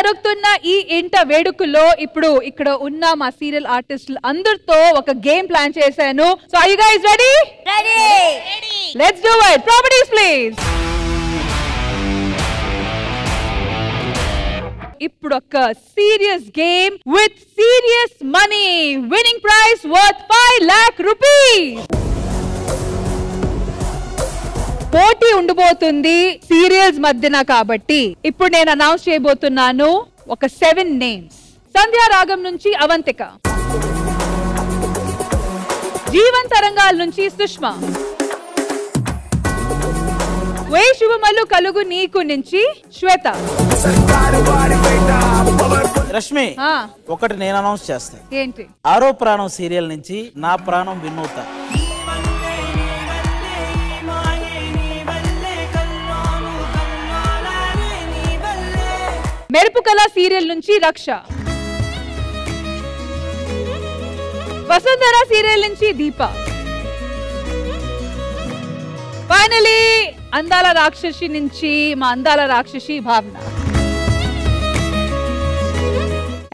జరుగుతున్న ఈ ఇంట వేడుకలో ఇప్పుడు ఇక్కడ ఉన్న మా సీరియల్ ఆర్టిస్టులు అందరితో ఒక గేమ్ ప్లాన్ చేశాను. So are you guys ready? Ready. Let's do it. Properties please. ఇప్పుడు ఒక serious game with serious money. Winning prize worth 5 lakh rupees. పోటీ ఉండబోతుంది సీరియల్స్ మధ్యన కాబట్టి ఇప్పుడు నేను అనౌన్స్ చేయబోతున్నాను ఒక 7 names. సంధ్యా రాగం నుంచి అవంతిక, జీవన్ తరంగాల నుంచి సుష్మా, వే శుభమల్లు కలుగు నీకు నుంచి శ్వేత. రష్మి, ఒకటి నేను అనౌన్స్ చేస్తా. ఏంటి? ఆరో ప్రాణం సీరియల్ నుంచి నా ప్రాణం వినూత. మెరుపు కళ సీరియల్ నుంచి రక్ష, వసుంధర సీరియల్ నుంచి దీప, ఫైనలీ అందాల రాక్షసి నుంచి మా అందాల రాక్షసి భావన.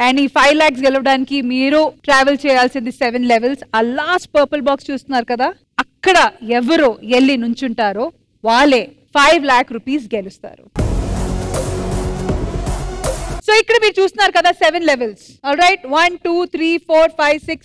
అండ్ ఈ 5 lakhs గెలవడానికి మీరు ట్రావెల్ చేయాల్సింది 7 levels. ఆ లాస్ట్ పర్పుల్ బాక్స్ చూస్తున్నారు కదా, అక్కడ ఎవరు ఎల్లి నుంచుంటారో వాళ్ళే 5 lakh rupees గెలుస్తారు. సో ఇక్కడ మీరు చూస్తున్నారు కదా 7 levels. All right, 1 2 3 4 5 6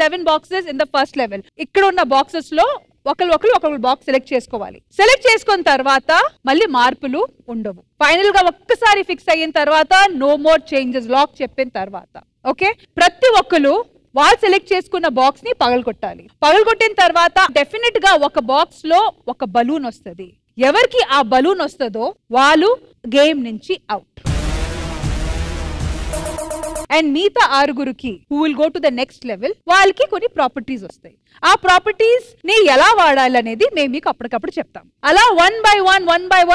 7 boxes in the first level. ఇక్కడ ఉన్న బాక్సెస్ లో ఒకరు బాక్స్ సెలెక్ట్ చేసుకోవాలి. సెలెక్ట్ చేసుకున్న తర్వాత మళ్ళీ మార్పులు ఉండవు. ఫైనల్ గా ఒక్కసారి ఫిక్స్ అయిన తర్వాత నో మోర్ చేంజెస్ లాక్ చెప్పిన తర్వాత ఓకే. ప్రతి ఒక్కరు వాళ్ళు సెలెక్ట్ చేసుకున్న బాక్స్ ని పగలగొట్టాలి. పగలగొట్టిన తర్వాత డెఫినెట్ గా ఒక బాక్స్ లో ఒక బలూన్ వస్తుంది. ఎవరికి ఆ బలూన్ వస్తుందో వాళ్ళు గేమ్ నుంచి అవుట్. అండ్ మిగతా 6గురికి who will go to the next level వాళ్ళకి కొన్ని ప్రాపర్టీస్ వస్తాయి. ఆ ప్రాపర్టీస్ ని ఎలా వాడాలి అనేది మేము మీకు అప్పటికప్పుడు చెప్తాం. అలా 1 by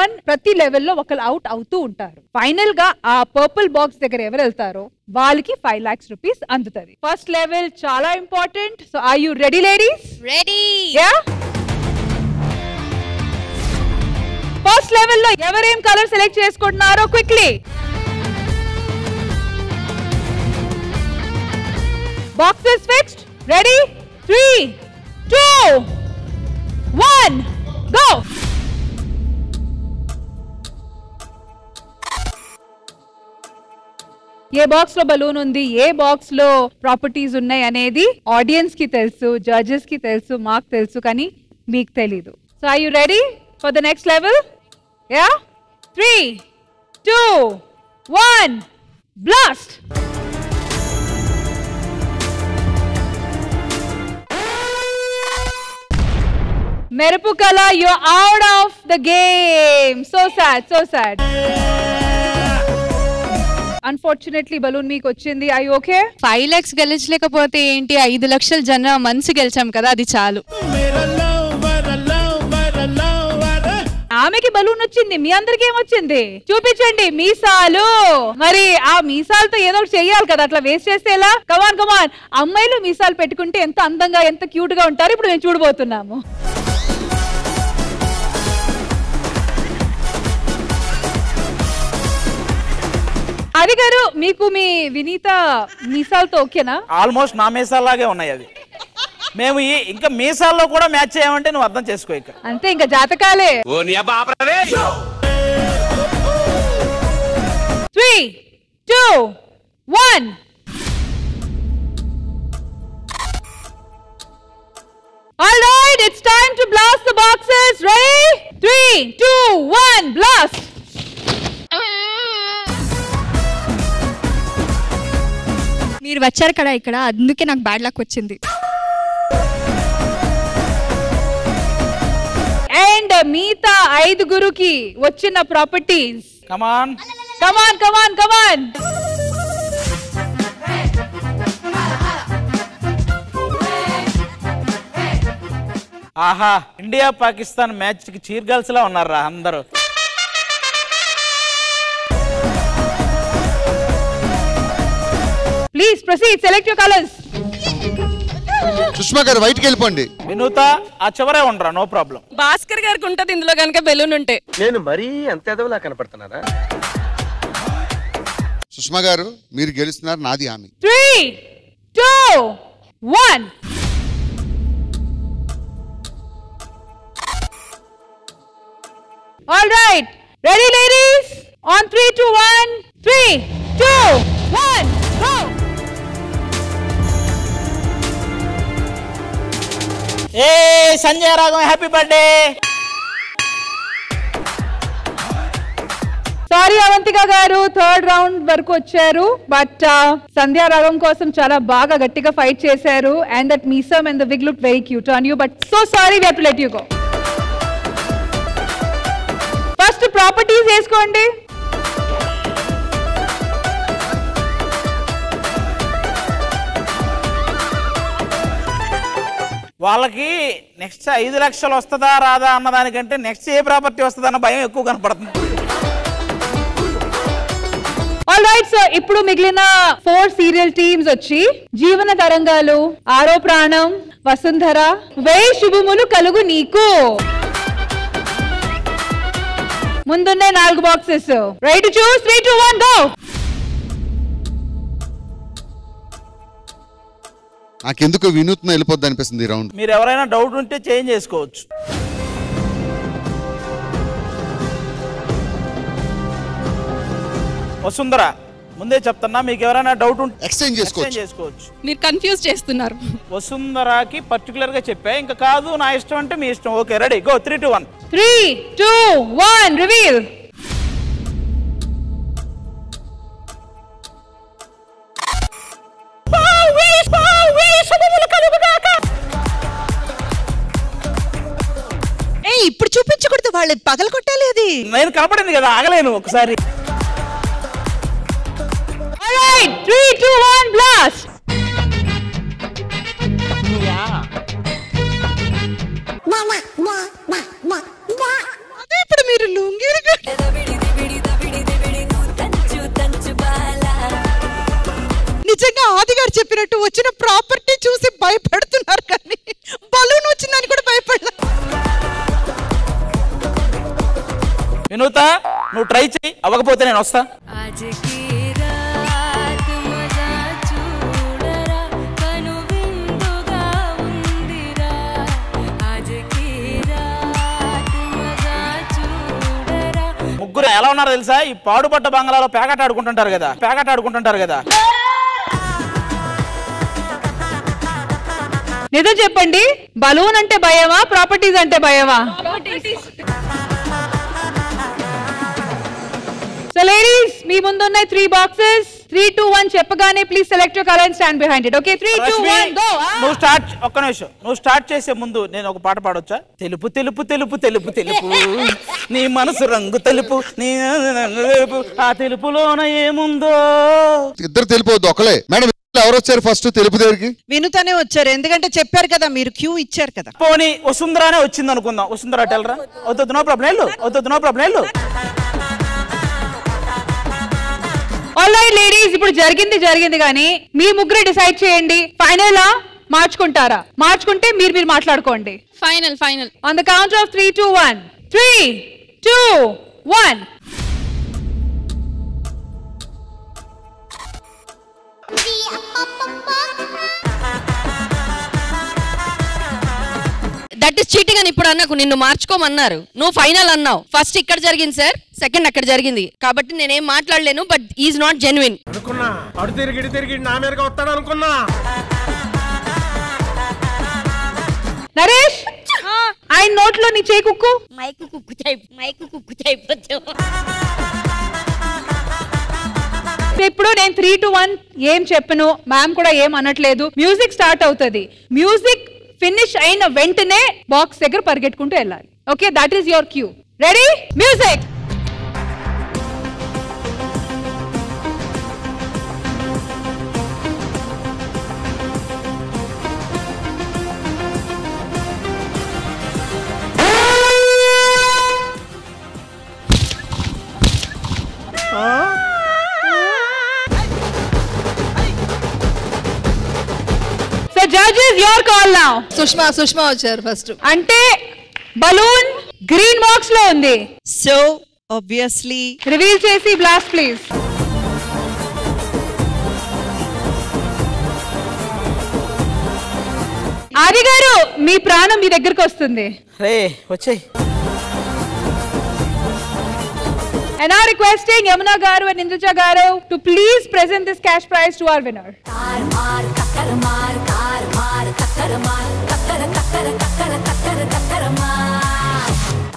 1 ప్రతి లెవెల్లో ఒకరు అవుట్ అవుతూ ఉంటారు. ఫైనల్ గా ఆ పర్పుల్ బాక్స్ దగ్గర ఎవరు వెళ్తారో వాళ్ళకి 5 lakhs rupees అందుతుంది. ఫస్ట్ లెవెల్ చాలా important. So are you ready ladies? Ready. Yeah. First లెవెల్లో ఎవరేం కలర్ సెలెక్ట్ చేసుకుంటున్నారో quickly. Boxes fixed. Ready? 3, 2, 1, go! ఏ బాక్స్ లో బలూన్ ఉంది, ఏ బాక్స్ లో ప్రాపర్టీస్ ఉన్నాయి అనేది ఆడియన్స్ కి తెలుసు, జడ్జెస్ కి తెలుసు, మాకు తెలుసు, కానీ మీకు తెలీదు. So are you ready for the next level? Yeah. 3, 2, 1, blast! Merupu Kala, you're out of the game. So sad, so sad. Unfortunately, balloon meeku ochindi. Are you okay? 5 lakhs గెలిచలేకపోతే ఏంటి, 5 లక్షల జన మనసు గెలిచాం కదా, అది చాలు. ఆమెకి బలూన్ వచ్చింది, మీ అందరికి ఏమొచ్చింది చూపించండి. మీసాలు. మరి ఆ మీసాలతో ఏదో ఒకటి చెయ్యాలి కదా, అట్లా వేస్ట్ చేస్తే ఎలా? కమాన్ కమాన్. అమ్మాయిలు మీసాలు పెట్టుకుంటే ఎంత అందంగా ఎంత క్యూట్ గా ఉంటారు ఇప్పుడు మేము చూడబోతున్నాము. హరి గారు, మీకు మీ వినీత మీసాలతో ఓకేనా? ఆల్మోస్ట్ నా మీసాలాగే ఉన్నాయి అవి. మేము ఇంకా మీసాల్లో కూడా మ్యాచ్ చేయమంటే నువ్వు అర్థం చేసుకో. ఇక అంతే, ఇంకా జాతకాలే. 3, 2, 1. All right, it's time to blast the boxes. Ready? 3, 2, 1, blast. మీరు వచ్చారు కదా ఇక్కడ, అందుకే నాకు బ్యాడ్ లక్ వచ్చింది. అండ్ మిగతా 5గురికి వచ్చిన ప్రాపర్టీస్. కమాన్ కమాన్ కమాన్ కమాన్. ఆహా, ఇండియా పాకిస్తాన్ మ్యాచ్ కి చీర్ గర్ల్స్ లా ఉన్నారా అందరూ. Please proceed, select your colours. Sushma గారు బయటికి వెళ్ళిపోండి. వినూత ఆ చివరే ఉండరా, నో ప్రాబ్లం. భాస్కర్ గారికి ఉంటది ఇందులో కనుక బెలూన్ ఉంటే. నేను మరీ అంత ఎదవలా కనపడుతున్నారా? సుష్మా గారు మీరు గెలుస్తున్నారు, నాది హామీ. 3, 2, 1. All right. Ready, ladies? On 3, 2, 1. 3, 2, 1. Go. ఏ సంజయ్ రాగం హ్యాపీ బర్త్డే. సారీ అవంతిక గారు, థర్డ్ రౌండ్ వరకు వచ్చారు. బట్ సంధ్యా రాగం కోసం చాలా బాగా గట్టిగా ఫైట్ చేశారు. అండ్ దట్ మీసమ్ and the wig look very cute on you. But so sorry, we have to let you go. First properties వేసుకోండి. వాళ్ళకి నెక్స్ట్ 5 లక్షలు వస్తుందా రాదా అన్నదానికంటే నెక్స్ట్ ఏ ప్రాపర్టీ వస్తుందన్న భయం ఎక్కువ కనపడుతుంది. ఆల్ రైట్, సో ఇప్పుడు మిగిలిన 4 సీరియల్ టీమ్స్ వచ్చి జీవన తరంగాలు, ఆరో ప్రాణం, వసుంధర, వేయి శుభములు కలుగు నీకు. ముందున్నే 4 boxes. Right to choose. 3, 2, 1 go. నాకెందుకు వినూత్న వెళ్ళిపోద్ది అనిపిస్తుంది ఈ రౌండ్. మీరు ఎవరైనా డౌట్ ఉంటే చేంజ్ చేసుకోవచ్చు. వసుంధర ముందే చెప్తున్నా, మీకు ఎవరైనా డౌట్ ఉంటే ఎక్స్చేంజ్ చేసుకోవచ్చు. మీరు కన్ఫ్యూజ్ చేస్తున్నారు. వసుంధరకి పర్టికులర్ గా చెప్పా, ఇంకా కాదు నా ఇష్టం అంటే మీ ఇష్టం. Okay, ready, go. 3, 2, 1. 3, 2, 1 రివీల్. ఇప్పుడు చూపించకూడదు, వాళ్ళు పగల కొట్టాలి. అది నేను కనపడింది కదా, ఆగలేను ఒకసారి. 3, 2, 1 బ్లాస్ట్. అదే ఇప్పుడు మీరు లుంగీలు నిజంగా ఆది గారు చెప్పినట్టు వచ్చిన ప్రాపర్టీ చూసి భయపడుతున్నారు, కానీ బలూన్ వచ్చిందని కూడా భయపడలేదు. వినూత, నువ్వు ట్రై చెయ్యి, అవ్వకపోతే నేను వస్తా. ముగ్గురు ఎలా ఉన్నారో తెలుసా? ఈ పాడుపడ్డ బంగ్లాలో పేకాట ఆడుకుంటుంటారు కదా. నిజం చెప్పండి, బలూన్ అంటే భయమా, ప్రాపర్టీస్ అంటే భయమా? సో లేడీస్, మీ ముందున్నాయి 3 బాక్సెస్. 3, 2, 1 చెప్పగానే please select your colour and stand behind it. Okay, 3, 2, 1 go. నువ్వు స్టార్ట్. ఒక్క నిమిషం, నువ్వు స్టార్ట్ చేసే ముందు నేను ఒక పాట పాడొచ్చా? తెలుపు తెలుపు తెలుపు తెలుపు తెలుపు నీ మనసు రంగు తెలుపు, నీ తెలుపు, ఆ తెలుపులోన ఏముందో. ఇద్దరు తెలిపోవద్దు, ఒకలే. మేడం ఎవరు వచ్చారు ఫస్ట్ తెలుపు దగ్గరికి? వినుతానే వచ్చారు, ఎందుకంటే చెప్పారు కదా, మీరు క్యూ ఇచ్చారు కదా. పోనీ వసుంధరానే వచ్చింది అనుకుందాం. వసుంధర టెల్రా. వద్దు, no problem. All right ladies, ఇప్పుడు జరిగింది కానీ మీ ముగ్గురు డిసైడ్ చేయండి. ఫైనల్ మార్చుకుంటారా? మార్చుకుంటే మీరు మాట్లాడుకోండి. Final. On the count of 3, 2, 1. 3, 2, 1. That is cheating అని ఇప్పుడు అన్నకు నిన్ను మార్చుకోమన్నారు. నువ్వు ఫైనల్ అన్నావు. ఫస్ట్ ఇక్కడ జరిగింది సార్, సెకండ్ అక్కడ జరిగింది, కాబట్టి నేనేం మాట్లాడలేను. But is not genuine. అనుకున్నా అడు తిరిగి నా మీదగా వస్తాడు అనుకున్నా. నరేష్, ఆయన నోట్లో నీ చేయి కుక్కు. మైకు కుక్కు అయిపోతావు. ఇప్పుడు నేను 3, 2, 1 ఏం చెప్పను, మ్యామ్ కూడా ఏం అనట్లేదు. మ్యూజిక్ స్టార్ట్ అవుతుంది. మ్యూజిక్ ఫినిష్ అయిన వెంటనే బాక్స్ దగ్గర పరిగెట్టుకుంటూ వెళ్ళాలి. Okay, that is your cue. Ready, music. Judges, your call now. Sushma వచ్చారు ఫస్ట్. అంటే బలూన్ గ్రీన్ బాక్స్ లో ఉంది. సో ఆబ్వియస్లీ రివీల్ చేసి బ్లాస్ట్ ప్లీజ్. ఆది గారు మీ ప్రాణం మీ దగ్గరకు వస్తుంది. రే వచ్చేయ్. And now requesting Yamuna Garu and Indruja Garu to please present this cash prize to our winner.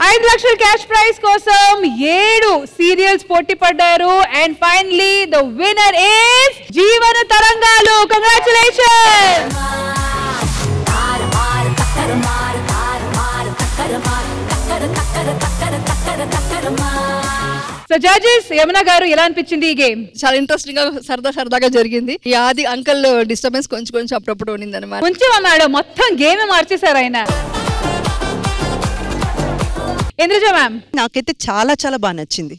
5 లక్షల cash prize కోసం 7 సీరియల్స్ పోటీ పడ్డారు. And finally the winner is జీవన తరంగాలు. కంగ్రాచులేషన్స్. సో జడ్జెస్, యమున గారు ఎలా అనిపించింది ఈ గేమ్? చాలా ఇంట్రెస్టింగ్ గా సరదాగా జరిగింది. ఈ ఆది అంకల్ డిస్టర్బెన్స్ కొంచెం అప్పుడప్పుడు ఉండింది అనమాట. కొంచెం మేడం, మొత్తం గేమ్ మార్చేశారు ఆయన. ఇంద్రజ మ్యామ్, నాకైతే చాలా బాగా నచ్చింది.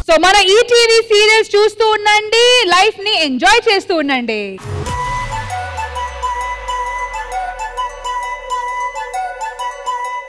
సో మన ఈటీవీ సీరియల్స్ చూస్తూ ఉండండి, లైఫ్ ని ఎంజాయ్ చేస్తూ ఉండండి.